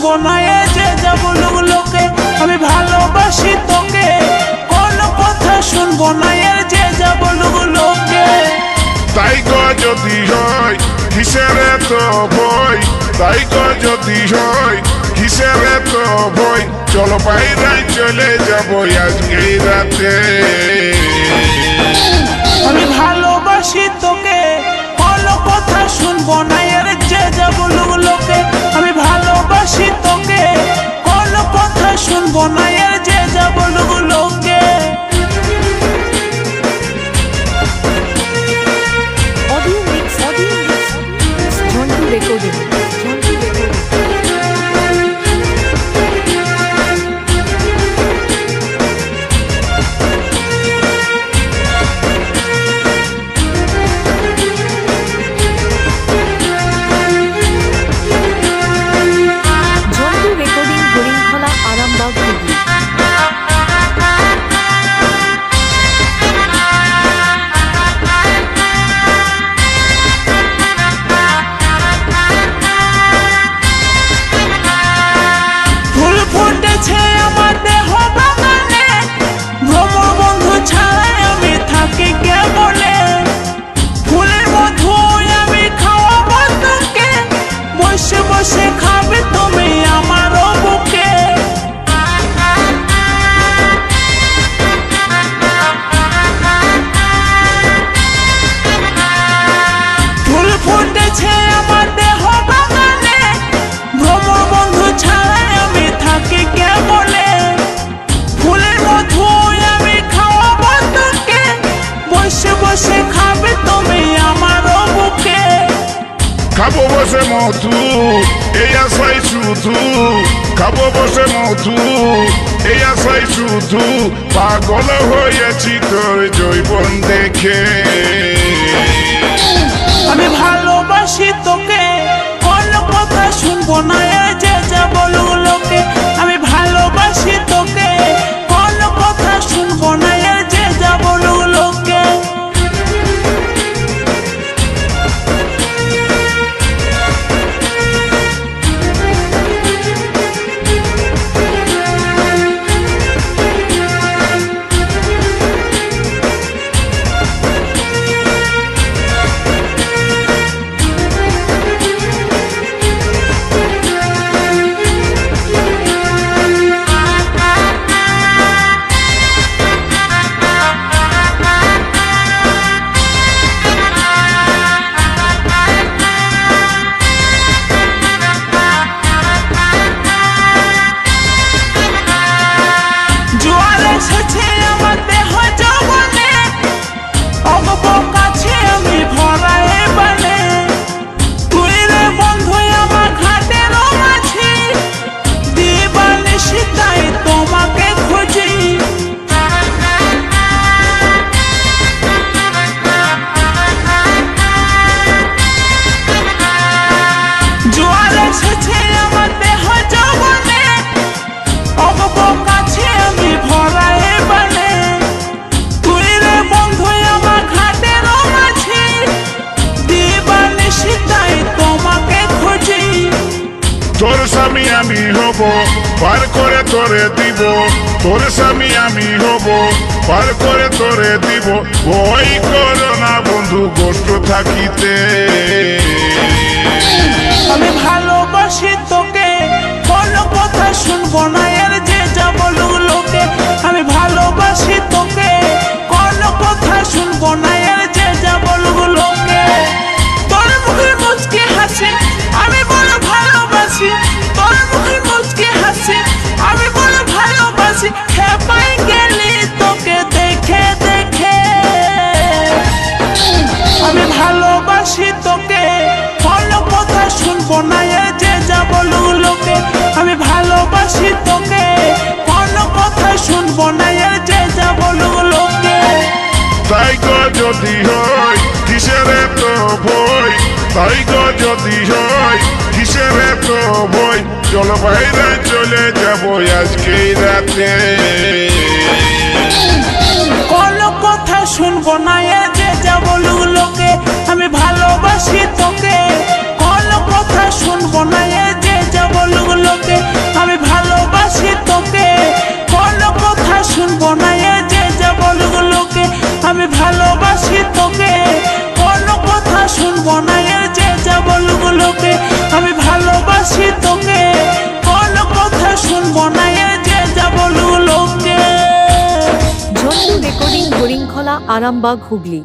শুনবো না এ যে যা বলুক লোকে, আমি ভালোবাসি তোকে। কোনো কথা শুনবো না এ যে যা বলুক লোকে। তাই যদি হয় কিসের তো ভয়, তাই যদি হয় কিসের তো ভয়, চলো বাইরে চলে যাবো আজকেই রাতে। আমি ভালোবাসি তোকে, কোনো কথা শুনবো না এর যে যা বলুক লোকে। আমি ভালোবাসি তোকে, কোনো কথা শুনবো না এর যে যা বলুক লোকে। Audio mix, Jontu recording. বসে খাবে তুমি আমার বুকে, ফুল ফুটেছে আমার দেহ বাগানে, ভ্রমর বন্ধু ছাড়াই আমি থাকি কেবলে। ফুলের মধু আমি খাওয়াবো তোকে, বসে বসে খাবে তুমি আমার বুকে। খাবো বসে মধু এই আশাই শুধু, খাবো বসে মধু এই আশাই শুধু, পাগল হয়েছি তোর জৈবন দেখে। আমি ভালোবাসি তোকে, কোনো কথা শুনবো না এ যে যা বলুক লোকে। আমি ভালোবাসি তোকে, কোনো কথা শুনবো না এ যে যা বলুক লোকে। তোর স্বামী আমি হব, পার করে তোরে দিব। তোর স্বামী আমি হব, পার করে তোরে দিব। ভয় করো না বন্ধু কষ্ট থাকিতে। আমি ভালোবাসি তোকে, কোনো কথা শুনবো না এর যে যা বলুক লোকে। আমি ভালোবাসি তোকে, কোনো কথা শুনবো না এর যে যা বলুক লোকে। তোর মুখের মুচকি হাসি আমি বড় ভালোবাসি, তোর মুখের মুচকি হাসি আমি বড় ভালোবাসি। খেপাই গেলি তোকে দেখে দেখে। আমি ভালোবাসি তোকে, কোনো কথা শুনবো না এ যে যা বলুক লোকে। আমি ভালোবাসি তোকে, কোনো কথা শুনবো না এ যে যা বলুক লোকে। তাই যদি হয় কিসের তো ভয়, তাই যদি হয় কিসের তো ভয়, চলো বাইরে চলে যাবো আজকেই রাতে। কোনো কথা শুনবো না এ যে যা বলুক লোকে। আমি ভালোবাসি তোকে, কোনো কথা শুনবো না এ যে যা বলুক লোকে। আরামবাগ, হুগলি।